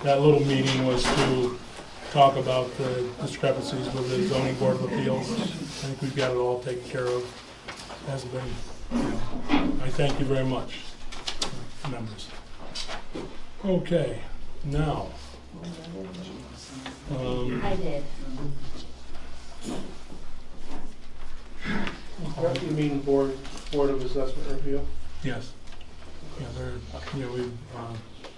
that little meeting was to talk about the discrepancies with the zoning board of appeals. I think we've got it all taken care of. Has been. I thank you very much, members. Okay, now. I did. You mean Board of Assessment Review? Yes. Yeah, they're, you know, we've,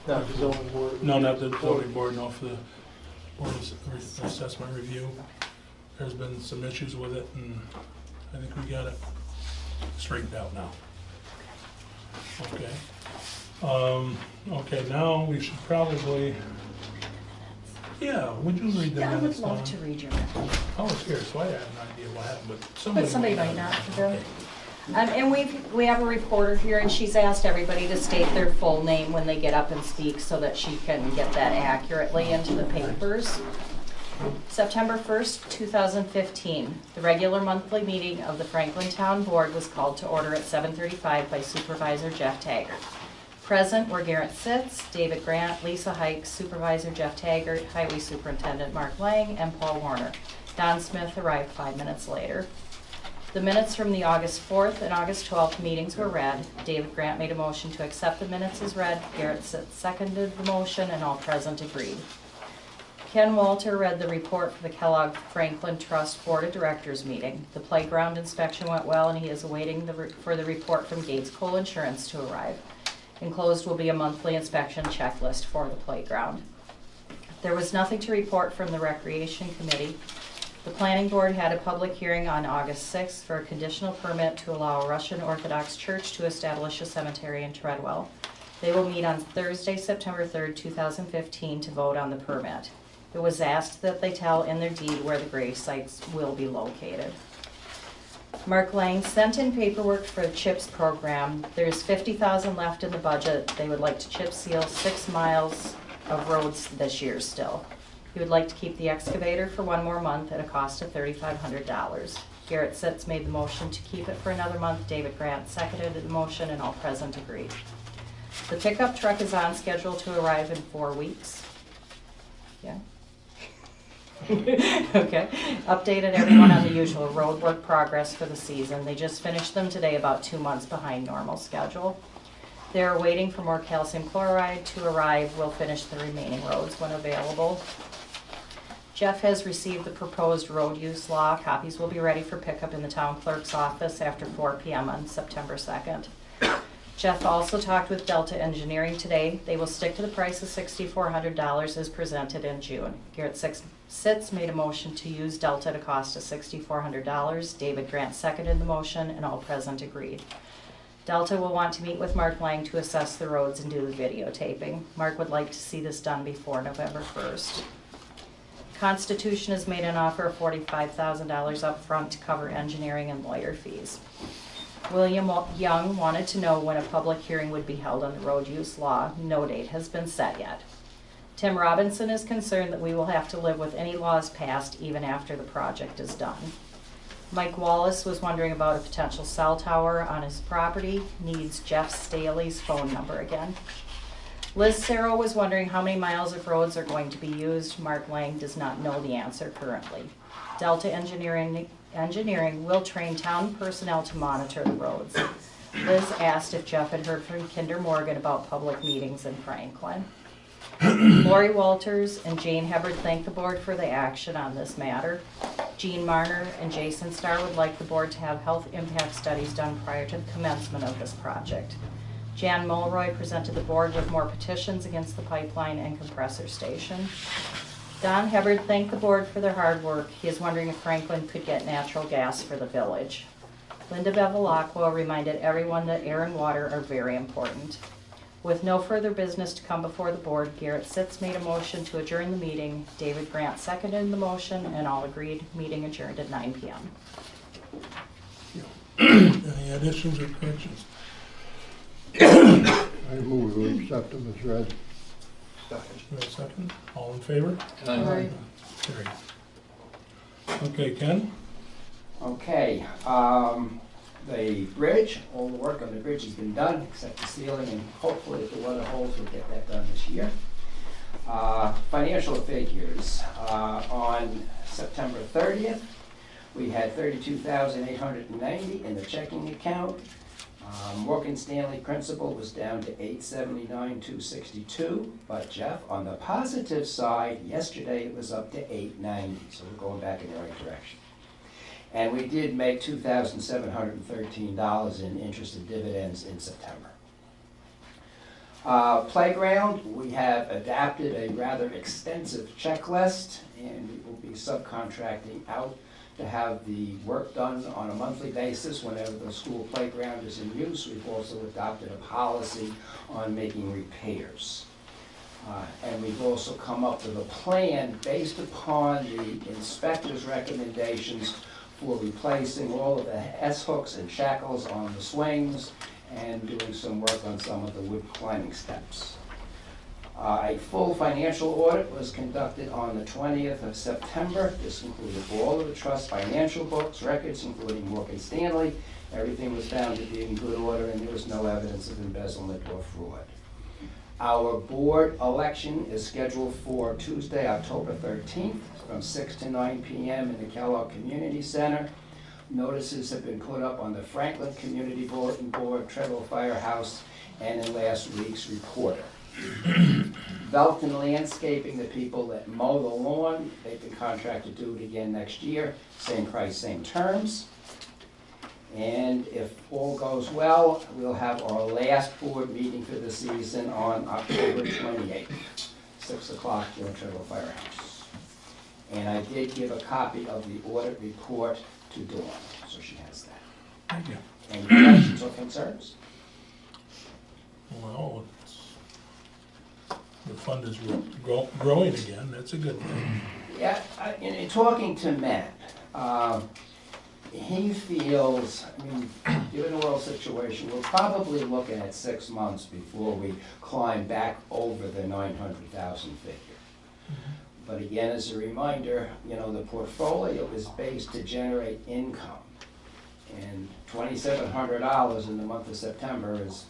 Not the zoning board? no, not the zoning board, no, for the Board of Assessment Review. There's been some issues with it, and I think we got it straightened out now. Okay. Okay, now we should probably, yeah, would you read the Yeah, I would minutes? love Donna? to read your minutes. I was here, so I had an idea what happened, but But somebody might not. Okay. And we have a reporter here, and she's asked everybody to state their full name when they get up and speak so that she can get that accurately into the papers. September 1st, 2015, the regular monthly meeting of the Franklin Town Board was called to order at 7:35 by Supervisor Jeff Taggart. Present were Garrett Sitz, David Grant, Lisa Hikes, Supervisor Jeff Taggart, Highway Superintendent Mark Lang, and Paul Warner. Don Smith arrived 5 minutes later. The minutes from the August 4th and August 12th meetings were read. David Grant made a motion to accept the minutes as read. Garrett Sitz seconded the motion, and all present agreed. Ken Walter read the report for the Kellogg Franklin Trust Board of Directors meeting. The playground inspection went well, and he is awaiting for the report from Gates Coal Insurance to arrive. Enclosed will be a monthly inspection checklist for the playground. There was nothing to report from the Recreation Committee. The Planning Board had a public hearing on August 6th for a conditional permit to allow a Russian Orthodox church to establish a cemetery in Treadwell. They will meet on Thursday, September 3rd, 2015 to vote on the permit. It was asked that they tell in their deed where the grave sites will be located. Mark Lang sent in paperwork for the CHIPS program. There's $50,000 left in the budget. They would like to chip seal 6 miles of roads this year still. He would like to keep the excavator for 1 more month at a cost of $3,500. Garrett Sitz made the motion to keep it for another month. David Grant seconded the motion, and all present agreed. The pickup truck is on schedule to arrive in 4 weeks. Yeah. Okay. Updated everyone on the usual road work progress for the season. They just finished them today, about 2 months behind normal schedule. They're waiting for more calcium chloride to arrive. We'll finish the remaining roads when available. Jeff has received the proposed road use law. Copies will be ready for pickup in the town clerk's office after 4 p.m. on September 2nd. Jeff also talked with Delta Engineering today. They will stick to the price of $6,400 as presented in June. Garrett Sitz made a motion to use Delta at a cost of $6,400. David Grant seconded the motion, and all present agreed. Delta will want to meet with Mark Lang to assess the roads and do the videotaping. Mark would like to see this done before November 1st. Constitution has made an offer of $45,000 up front to cover engineering and lawyer fees. William Young wanted to know when a public hearing would be held on the road use law. No date has been set yet. Tim Robinson is concerned that we will have to live with any laws passed even after the project is done. Mike Wallace was wondering about a potential cell tower on his property. Needs Jeff Staley's phone number again. Liz Serro was wondering how many miles of roads are going to be used. Mark Lang does not know the answer currently. Delta Engineering will train town personnel to monitor the roads. Liz asked if Jeff had heard from Kinder Morgan about public meetings in Franklin. Lori Walters and Jane Hubbard thanked the board for the action on this matter. Gene Marner and Jason Starr would like the board to have health impact studies done prior to the commencement of this project. Jan Mulroy presented the board with more petitions against the pipeline and compressor station. Don Hubbard thanked the board for their hard work. He is wondering if Franklin could get natural gas for the village. Linda Bevilacqua reminded everyone that air and water are very important. With no further business to come before the board, Garrett Sitz made a motion to adjourn the meeting. David Grant seconded the motion, and all agreed. Meeting adjourned at 9 p.m. Any additions or corrections? I move we accept them as read. Do we have a second? All in favor? Aye. Carried. Okay, Ken? Okay, the bridge, all the work on the bridge has been done, except the ceiling, and hopefully if the weather holds, we'll get that done this year. Financial figures. On September 30th, we had $32,890 in the checking account. Morgan Stanley principal was down to $879,262. But Jeff, on the positive side, yesterday it was up to $890. So we're going back in the right direction. And we did make $2,713 in interest and dividends in September. Playground, we have adapted a rather extensive checklist, and we will be subcontracting out to have the work done on a monthly basis whenever the school playground is in use. We've also adopted a policy on making repairs. And we've also come up with a plan based upon the inspector's recommendations for replacing all of the S-hooks and shackles on the swings and doing some work on some of the wood climbing steps. A full financial audit was conducted on the 20th of September. This included all of the trust financial books, records, including Morgan Stanley. Everything was found to be in good order, and there was no evidence of embezzlement or fraud. Our board election is scheduled for Tuesday, October 13th, from 6 to 9 p.m. in the Kellogg Community Center. Notices have been put up on the Franklin Community Bulletin Board, Treadwell Firehouse, and in last week's Reporter. Belton Landscaping, the people that mow the lawn, they've been contracted to do it again next year. Same price, same terms. And if all goes well, we'll have our last board meeting for the season on October 28th, 6 o'clock here at Treadwell Firehouse. And I did give a copy of the audit report to Dawn, so she has that. Thank you. Any questions or concerns? Well, the fund is growing again, that's a good thing. Yeah, in talking to Matt, he feels, I mean, given the world situation, we're probably looking at 6 months before we climb back over the 900,000 figure. But again, as a reminder, you know, the portfolio is based to generate income. And $2,700 in the month of September is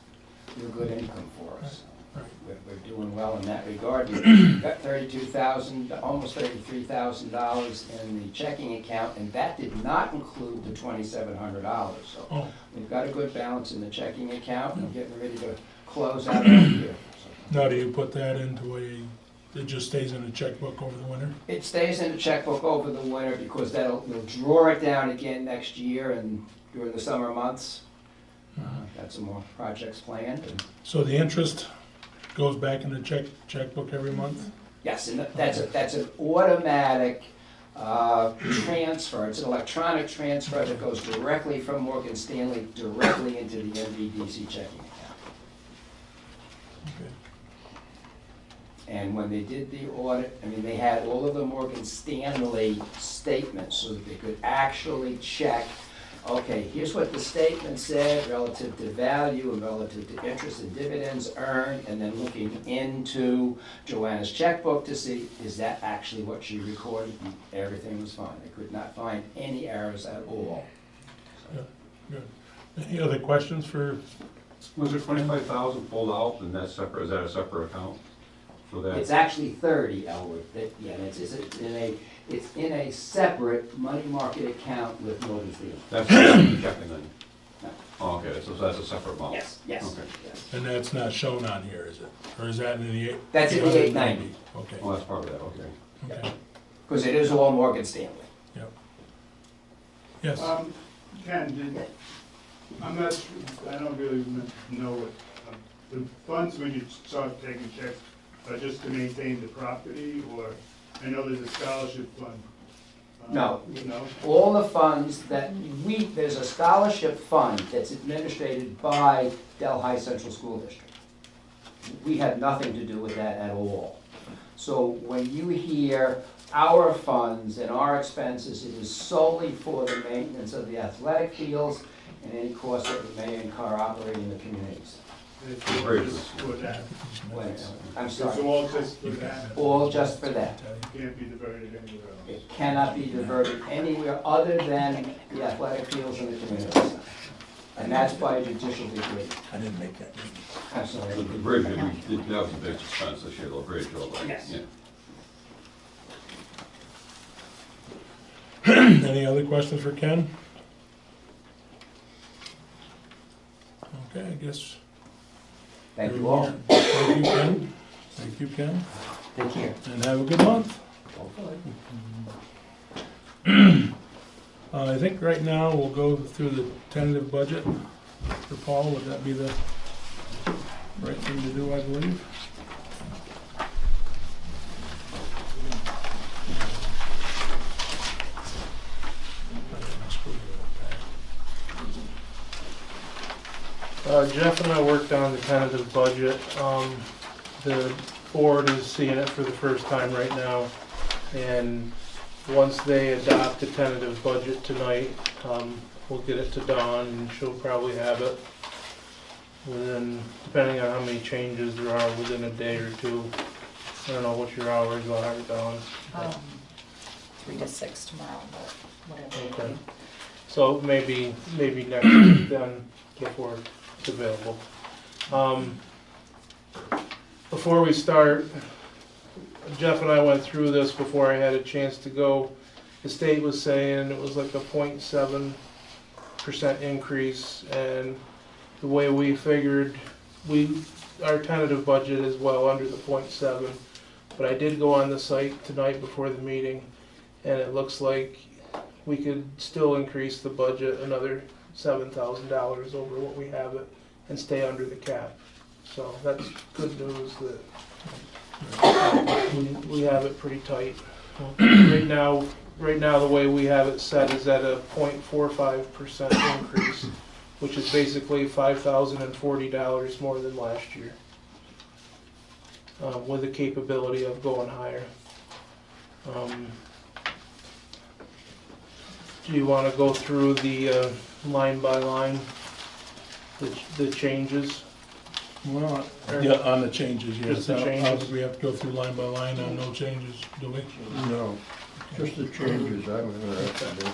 real good income for us. Right. We're doing well in that regard. We've got $32,000, almost $33,000 in the checking account, and that did not include the $2,700. So Oh, we've got a good balance in the checking account and getting ready to close out the year. now do you put that into it just stays in the checkbook over the winter? It stays in the checkbook over the winter because we'll draw it down again next year and during the summer months. Got some more projects planned. And So the interest goes back in the checkbook every month? yes, and that's an automatic transfer. It's an electronic transfer that goes directly from Morgan Stanley directly into the MVDC checking account. Okay. And when they did the audit, I mean, they had all of the Morgan Stanley statements so that they could actually check, okay, here's what the statement said relative to value and relative to interest and dividends earned, and then looking into Joanna's checkbook to see, is that actually what she recorded? And everything was fine. They could not find any errors at all. Good. Any other questions for, Was it 25,000 pulled out, and that's separate, is that a separate account for that? It's actually 30, Elwood. Yeah, it's in a separate money market account with Morgan Stanley. That's what you're checking then? No. Oh, okay, so that's a separate amount? Yes, yes, Okay. yes. and that's not shown on here, is it? Or is that in the That's in the 890. Okay, Oh, that's part of that, okay. okay, Because it is all Morgan Stanley. yep. Yes, Ken, I don't really know what, the funds when you start taking checks are just to maintain the property, or, I know there's a scholarship fund. No. No? All the funds that there's a scholarship fund that's administered by Delhi Central School District. We have nothing to do with that at all. So when you hear our funds and our expenses, it is solely for the maintenance of the athletic fields and any costs that we may incur operating the communities. It's all just for that. I'm It's sorry, all just for that. all just for that. It can't be diverted anywhere else. It cannot be diverted anywhere other than the athletic fields and the community center. And that's by a judicial decree. I didn't make that. The Absolutely. bridge, we did, that was a big expense this year, the bridge over. Yes. Yeah. Any other questions for Ken? Okay, I guess. Thank you all. Thank you, Ken. Thank you, Ken. Take care. And have a good month. I think right now we'll go through the tentative budget for Paul. Would that be the right thing to do, I believe? Jeff and I worked on the tentative budget. The board is seeing it for the first time right now. And once they adopt the tentative budget tonight, we'll get it to Dawn and she'll probably have it within, depending on how many changes there are, within a day or two. I don't know what your hours are, Dawn. 3 to 6 tomorrow, but whatever. Okay. So maybe next week then, before it's available. Before we start, Jeff and I went through this before I had a chance to go. The state was saying it was like a 0.7% increase, and the way we figured, our tentative budget is well under the 0.7. But I did go on the site tonight before the meeting, and it looks like we could still increase the budget another $7,000 over what we have it and stay under the cap. So that's good news that we have it pretty tight. Right now, the way we have it set is at a 0.45% increase, which is basically $5,040 more than last year, with the capability of going higher. Do you want to go through the line by line, the changes? Well, yeah, on the changes, yes. Just the changes. We have to go through line by line on no changes, do we? No, just the changes I'm gonna have to do.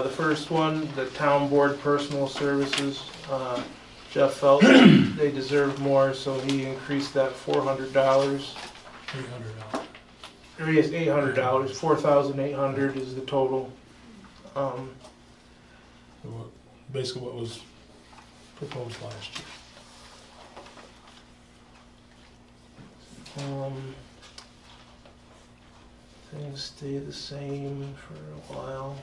The first one, the town board personal services, Jeff felt they deserved more, so he increased that $400. $800. Or yes, $800, $4,800 is the total. Basically what was proposed last year. Things stay the same for a while.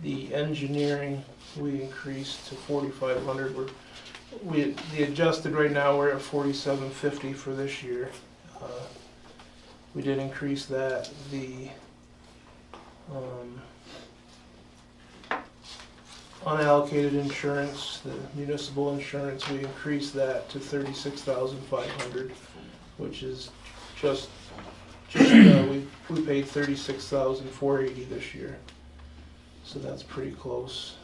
The engineering, we increased to 4,500. The adjusted right now, we're at 4,750 for this year. We did increase that. The unallocated insurance, the municipal insurance, we increased that to 36,500, which is just we paid 36,480 this year, so that's pretty close.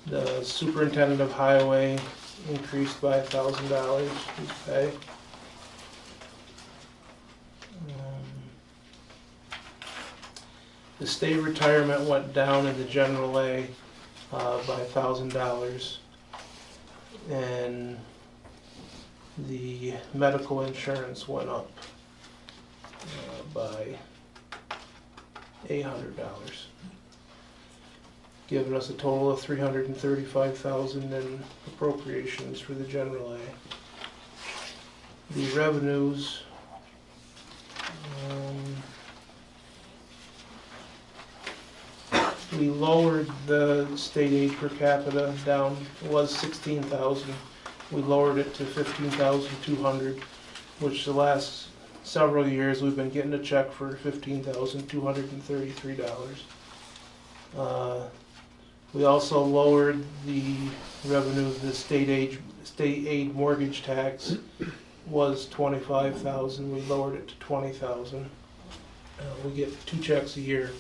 The superintendent of highway increased by $1,000 his pay. The state retirement went down in the general A by $1,000, and the medical insurance went up by $800, giving us a total of $335,000 in appropriations for the general A. The revenues, we lowered the state aid per capita down. It was 16,000. We lowered it to 15,200, which the last several years we've been getting a check for $15,233. We also lowered the revenue. The state aid mortgage tax was 25,000. We lowered it to 20,000. We get 2 checks a year,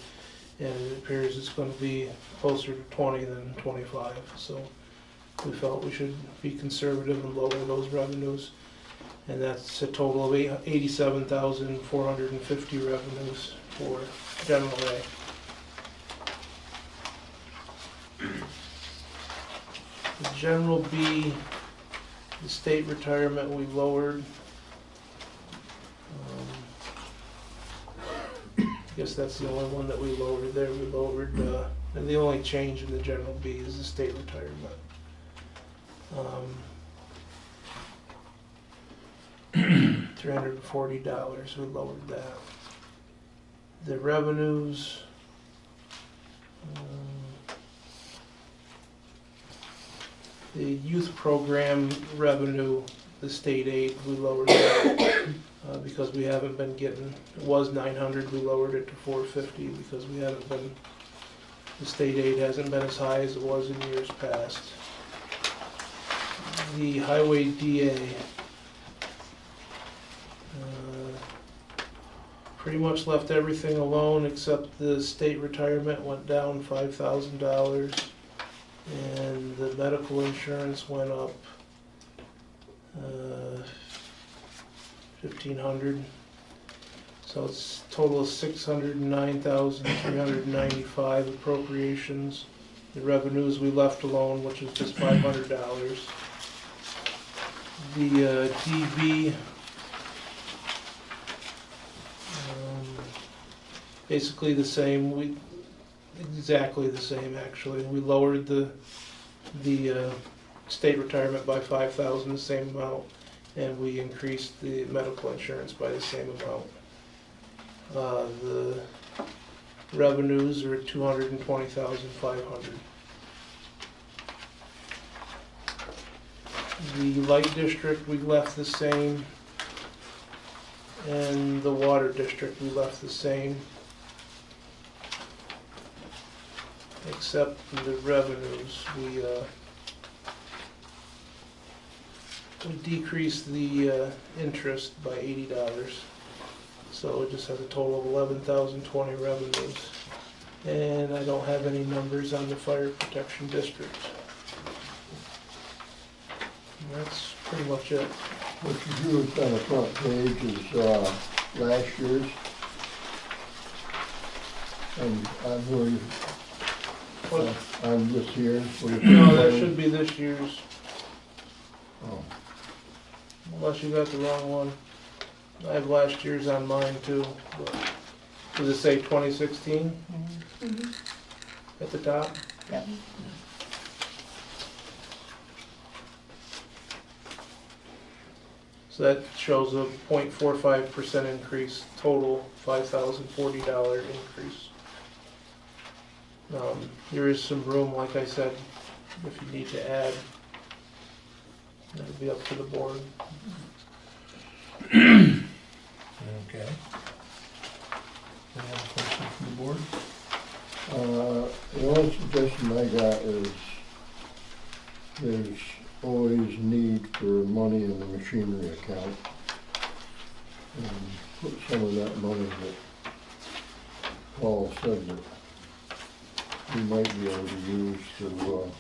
and it appears it's going to be closer to 20 than 25. So we felt we should be conservative and lower those revenues. And that's a total of 87,450 revenues for general A. The general B, the state retirement we lowered. I guess that's the only one that we lowered there. We lowered, and the only change in the general B is the state retirement. $340, we lowered that. The revenues, the youth program revenue, the state aid, we lowered that because we haven't been getting, it was 900, we lowered it to 450 because we haven't been, the state aid hasn't been as high as it was in years past. The highway DA, pretty much left everything alone except the state retirement went down $5,000 and the medical insurance went up $1,500. So it's a total of $609,395 appropriations. The revenues we left alone, which is just $500. The DB, basically the same. Exactly the same actually. We lowered the state retirement by $5,000, the same amount, and we increased the medical insurance by the same amount. The revenues are at $220,500. The light district we left the same, and the water district we left the same, except for the revenues. We decreased the interest by $80. So it just has a total of 11,020 revenues. And I don't have any numbers on the fire protection district. And that's pretty much it. What you drew on the front page is last year's. And I'm worried, on this year. No, that should be this year's, Oh, unless you got the wrong one. I have last year's on mine too, but does it say 2016 at the top? Yep. So that shows a 0.45% increase, total $5,040 increase. There is some room, like I said, if you need to add. That'll be up to the board. Okay. Any other questions from the board? the only suggestion I got is there's always need for money in the machinery account. And put some of that money that Paul said that we might be able to use to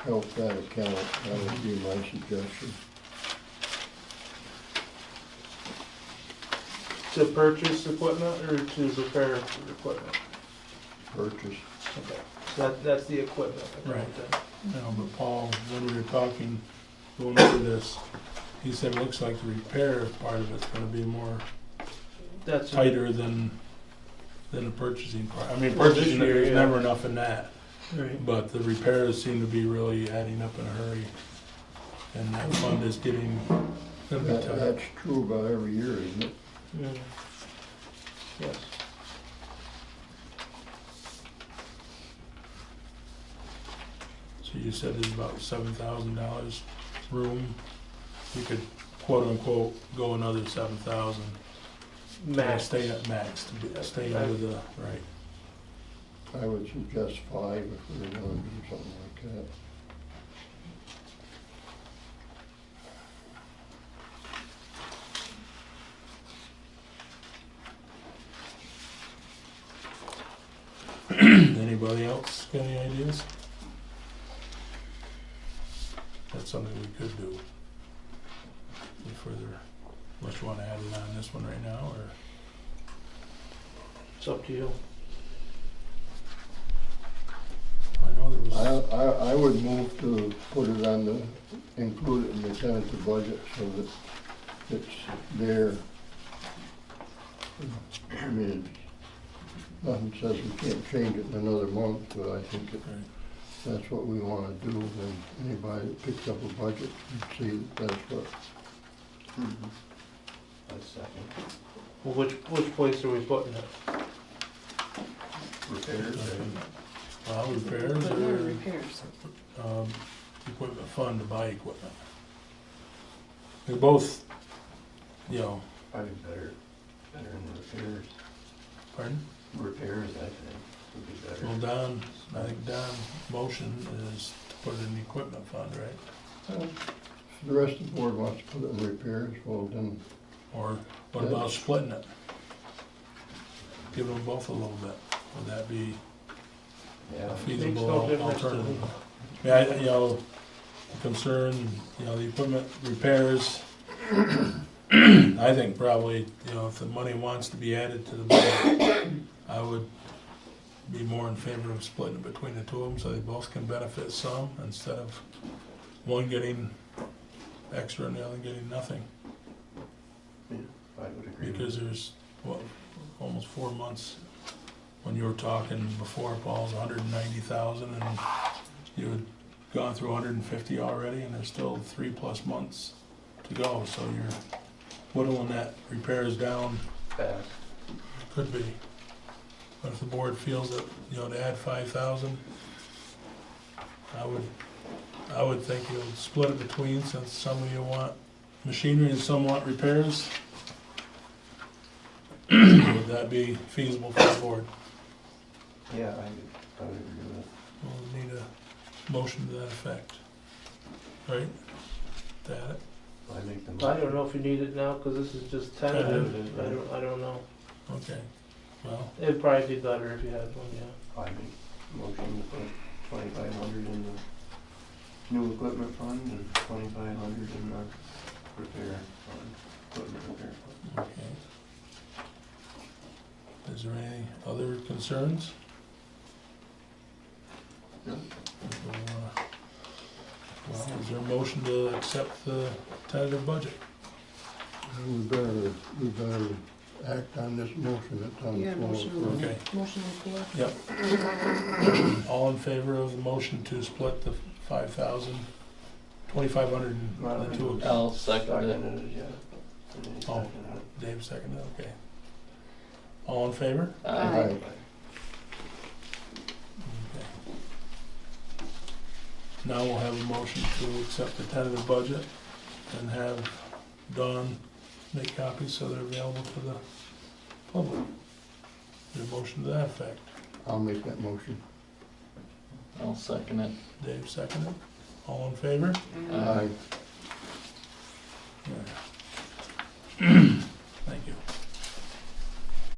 help that account. That would be my suggestion. To purchase equipment or to repair equipment? Purchase. Okay, so that's the equipment. Right. No, but Paul, when we were talking, going over this, he said it looks like the repair part of it's gonna be more That's tighter than the purchasing part. I mean, Well, this purchasing, year, there's yeah. never enough in that, right. but the repairs seem to be really adding up in a hurry. And that fund is getting, gonna be tight. That's true about every year, isn't it? Mm. Yes. So you said there's about $7,000 room. You could quote unquote go another 7,000. Max. Stay at max, to stay under the, right. I would suggest 5 if we were going to do something like that. Anybody else got any ideas? That's something we could do. Any further you wanna add it on this one right now, or? It's up to you. I know there was, I would move to put it on the, include it in the tentative budget so that it's there. I mean, nothing says we can't change it in another month, but I think that right. that's what we wanna do, and anybody that picks up a budget and see that that's what. Well, which place are we putting it? Repairs, Well, repairs But no or, repairs. equipment fund to buy equipment. They're both, you know, Probably better in the repairs. pardon? Repairs, I think, would be better. Well, Don, I think Don's motion is to put it in the equipment fund, right? If the rest of the board wants to put it in repairs, well then, Or what about splitting it? Give them both a little bit. Would that be Yeah, a Makes feasible no difference to me. alternative? Yeah, you know, concern, you know, the equipment repairs, I think probably, you know, if the money wants to be added to the budget, I would be more in favor of splitting it between the two of them so they both can benefit some instead of one getting extra and the other getting nothing. I would agree. Because there's, what, almost 4 months, when you were talking before, Paul's 190,000, and you had gone through 150 already, and there's still 3+ months to go, so you're whittling that repairs down, Fast. could be. But if the board feels that, you know, to add 5,000, I would think you'll split it between, since some of you want machinery and some want repairs. Would that be feasible for the board? Yeah, I would agree with it. We'll need a motion to that effect. Right? To add it? I make the I motion. don't know if you need it now, cause this is just tentative. I don't know. Okay. Well, It'd probably be better if you had one, yeah. I make a motion to put 2,500 in the new equipment fund and 2,500 in the repair fund, equipment repair fund. okay. Is there any other concerns? No. Well, is there a motion to accept the tentative budget? we better act on this motion that's on the Yeah, floor. motion. Okay. Motion on the floor. Yep. All in favor of the motion to split the 5,000, 2,500 and the two accounts? I'll second it. Seconded it, yeah. And then he Oh. seconded it. Dave seconded, okay. All in favor? Aye. Aye. Okay. Now we'll have a motion to accept the tentative budget and have Dawn make copies so they're available to the public. Is there a motion to that effect? I'll make that motion. I'll second it. Dave seconded. All in favor? Aye. Yeah.